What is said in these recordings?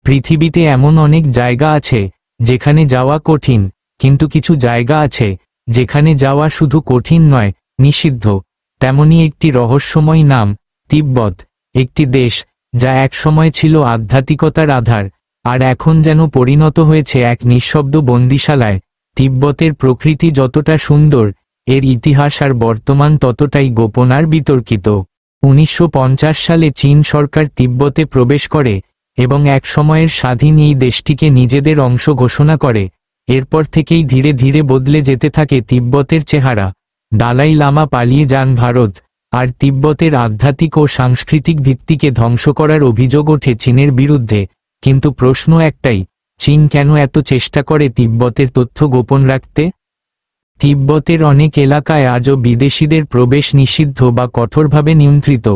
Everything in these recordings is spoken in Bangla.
পৃথিবীতে এমন অনেক জায়গা আছে যেখানে যাওয়া কঠিন, কিন্তু কিছু জায়গা আছে যেখানে যাওয়া শুধু কঠিন নয়, নিষিদ্ধ। তেমনি একটি রহস্যময় নাম তিব্বত, একটি দেশ যা একসময় ছিল আধ্যাত্মিকতার আধার, আর এখন যেন পরিণত হয়েছে এক নিঃশব্দ বন্দিশালায়। তিব্বতের প্রকৃতি যতটা সুন্দর, এর ইতিহাস আর বর্তমান ততটাই গোপন আর বিতর্কিত। 1950 সালে চীন সরকার তিব্বতে প্রবেশ করে এবং এক সময়ের স্বাধীন এই দেশটিকে নিজেদের অংশ ঘোষণা করে। এরপর থেকেই ধীরে ধীরে বদলে যেতে থাকে তিব্বতের চেহারা। দালাই লামা পালিয়ে যান ভারত, আর তিব্বতের আধ্যাত্মিক ও সাংস্কৃতিক ভিত্তিকে ধ্বংস করার অভিযোগ ওঠে চীনের বিরুদ্ধে। কিন্তু প্রশ্ন একটাই, চীন কেন এত চেষ্টা করে তিব্বতের তথ্য গোপন রাখতে? তিব্বতের অনেক এলাকায় আজও বিদেশিদের প্রবেশ নিষিদ্ধ বা কঠোরভাবে নিয়ন্ত্রিত।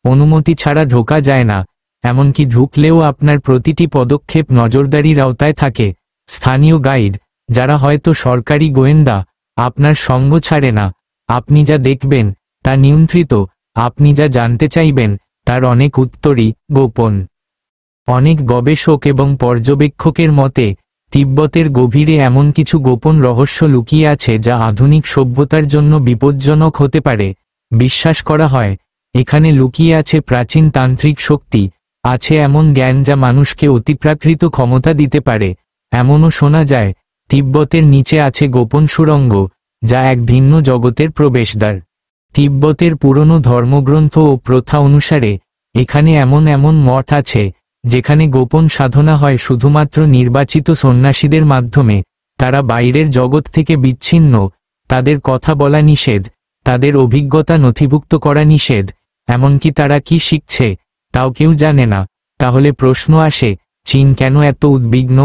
অনুমতি ছাড়া ঢোকা যায় না, এমনকি ঢুকলেও আপনার প্রতিটি পদক্ষেপ নজরদারির আওতায় থাকে। স্থানীয় গাইড, যারা হয়তো সরকারি গোয়েন্দা, আপনার সঙ্গ ছাড়ে না। আপনি যা দেখবেন তা নিয়ন্ত্রিত, আপনি যা জানতে চাইবেন তার অনেক উত্তরই গোপন। অনেক গবেষক এবং পর্যবেক্ষকের মতে তিব্বতের গভীরে এমন কিছু গোপন রহস্য লুকিয়ে আছে যা আধুনিক সভ্যতার জন্য বিপজ্জনক হতে পারে। বিশ্বাস করা হয় এখানে লুকিয়ে আছে প্রাচীন তান্ত্রিক শক্তি, আছে এমন জ্ঞান যা মানুষকে অতিপ্রাকৃত ক্ষমতা দিতে পারে। এমনও শোনা যায় তিব্বতের নিচে আছে গোপন সুড়ঙ্গ, যা এক ভিন্ন জগতের প্রবেশদ্বার। তিব্বতের পুরনো ধর্মগ্রন্থ ও প্রথা অনুসারে এখানে এমন মঠ আছে যেখানে গোপন সাধনা হয় শুধুমাত্র নির্বাচিত সন্ন্যাসীদের মাধ্যমে। তারা বাইরের জগৎ থেকে বিচ্ছিন্ন, তাদের কথা বলা নিষেধ, তাদের অভিজ্ঞতা নথিভুক্ত করা নিষেধ, এমনকি তারা কি শিখছে তাও কেউ জানে না। তাহলে প্রশ্ন আসে, চীন কেন এত উদ্বিগ্ন?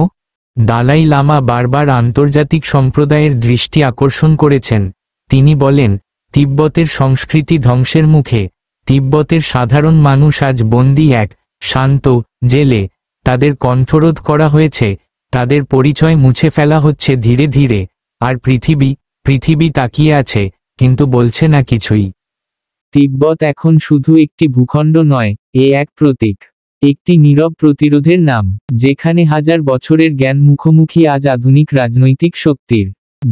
দালাই লামা বারবার আন্তর্জাতিক সম্প্রদায়ের দৃষ্টি আকর্ষণ করেছেন। তিনি বলেন, তিব্বতের সংস্কৃতি ধ্বংসের মুখে। তিব্বতের সাধারণ মানুষ আজ বন্দী এক শান্ত জেলে। তাদের কণ্ঠরোধ করা হয়েছে, তাদের পরিচয় মুছে ফেলা হচ্ছে ধীরে ধীরে। আর পৃথিবী তাকিয়ে আছে, কিন্তু বলছে না কিছুই। তিব্বত এখন শুধু একটি ভূখণ্ড নয়, এ এক প্রতীক, একটি নীরব প্রতিরোধের নাম, যেখানে হাজার বছরের জ্ঞান মুখোমুখি আজ আধুনিক রাজনৈতিক শক্তির,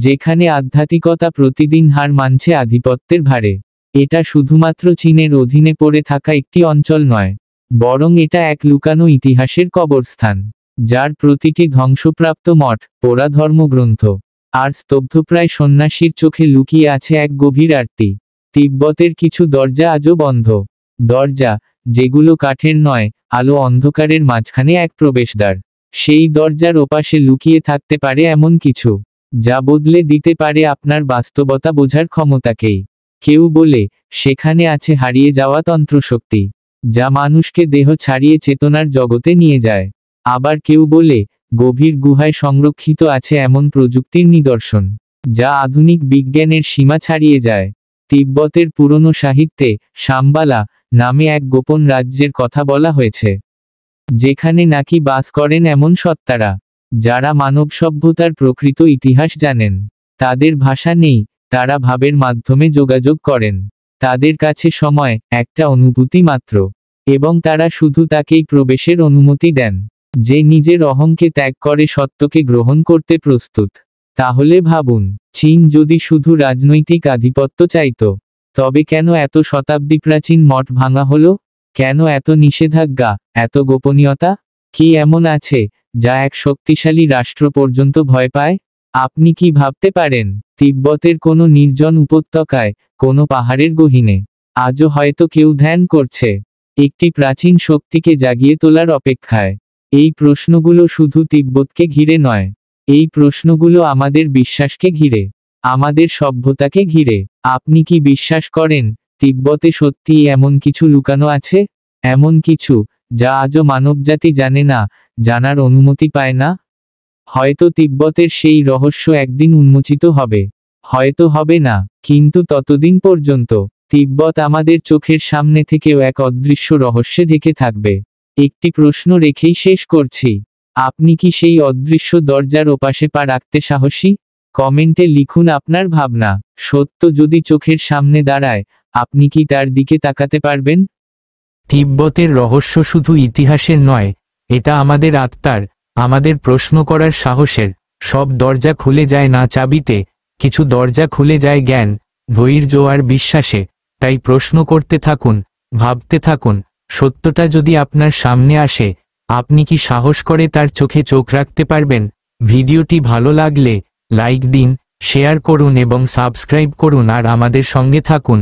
যেখানে আধ্যাত্মিকতা প্রতিদিন হার মানছে আধিপত্যের ভারে। এটা শুধুমাত্র চীনের অধীনে পড়ে থাকা একটি অঞ্চল নয়, বরং এটা এক লুকানো ইতিহাসের কবরস্থান, যার প্রতিটি ধ্বংসপ্রাপ্ত মঠ, পোড়া ধর্মগ্রন্থ আর স্তব্ধপ্রায় সন্ন্যাসীর চোখে লুকিয়ে আছে এক গভীর আরতি। তিব্বতের কিছু দরজা আজও বন্ধ, দরজা যেগুলো কাঠের নয়, আলো অন্ধকারের মাঝখানে এক প্রবেশদ্বার। সেই দরজার ওপাশে লুকিয়ে থাকতে পারে এমন কিছু যা বদলে দিতে পারে আপনার বাস্তবতা বোঝার ক্ষমতাকেই। কেউ বলে সেখানে আছে হারিয়ে যাওয়া তন্ত্রশক্তি, যা মানুষকে দেহ ছাড়িয়ে চেতনার জগতে নিয়ে যায়। আবার কেউ বলে গভীর গুহায় সংরক্ষিত আছে এমন প্রযুক্তির নিদর্শন যা আধুনিক বিজ্ঞানের সীমা ছাড়িয়ে যায়। তিব্বতের পুরনো সাহিত্যে শাম্বালা নামে এক গোপন রাজ্যের কথা বলা হয়েছে, যেখানে নাকি বাস করেন এমন সত্তারা যারা মানব সভ্যতার প্রকৃত ইতিহাস জানেন। তাদের ভাষা নেই, তারা ভাবের মাধ্যমে যোগাযোগ করেন। তাদের কাছে সময় একটা অনুভূতি মাত্র, এবং তারা শুধু তাকেই প্রবেশের অনুমতি দেন যে নিজের অহংকে ত্যাগ করে সত্যকে গ্রহণ করতে প্রস্তুত। তাহলে ভাবুন, চীন যদি শুধু রাজনৈতিক আধিপত্য চাইত, তবে কেন এত শতাব্দী প্রাচীন মঠ ভাঙা হলো? কেন এত নিষেধাজ্ঞা, এত গোপনীয়তা? কি এমন আছে যা এক শক্তিশালী রাষ্ট্র পর্যন্ত ভয় পায়? আপনি কি ভাবতে পারেন তিব্বতের কোনো নির্জন উপত্যকায়, কোনো পাহাড়ের গহীনে আজও হয়তো কেউ ধ্যান করছে, একটি প্রাচীন শক্তিকে জাগিয়ে তোলার অপেক্ষায়? এই প্রশ্নগুলো শুধু তিব্বতকে ঘিরে নয়, এই প্রশ্নগুলো আমাদের বিশ্বাসকে ঘিরে, আমাদের সভ্যতাকে ঘিরে। আপনি কি বিশ্বাস করেন তিব্বতে সত্যিই এমন কিছু লুকানো আছে? এমন কিছু যা আজও মানবজাতি জানে না, জানার অনুমতি পায় না? হয়তো তিব্বতের সেই রহস্য একদিন উন্মোচিত হবে, হয়তো হবে না, কিন্তু ততদিন পর্যন্ত তিব্বত আমাদের চোখের সামনে থেকেও এক অদৃশ্য রহস্যে ঢেকে থাকবে। একটি প্রশ্ন রেখেই শেষ করছি, আপনি কি সেই অদৃশ্য দরজার ওপাশে পা রাখতে সাহসী? কমেন্টে লিখুন আপনার ভাবনা। সত্য যদি চোখের সামনে দাঁড়ায়, আপনি কি তার দিকে তাকাতে পারবেন? তিব্বতের রহস্য শুধু ইতিহাসের নয়, এটা আমাদের আত্মার, আমাদের প্রশ্ন করার সাহসের। সব দরজা খুলে যায় না চাবিতে, কিছু দরজা খুলে যায় জ্ঞান, ধৈর্য আর বিশ্বাসে। তাই প্রশ্ন করতে থাকুন, ভাবতে থাকুন। সত্যটা যদি আপনার সামনে আসে, আপনি কি সাহস করে তার চোখে চোখ রাখতে পারবেন? ভিডিওটি ভালো লাগলে লাইক দিন, শেয়ার করুন এবং সাবস্ক্রাইব করুন আর আমাদের সঙ্গে থাকুন।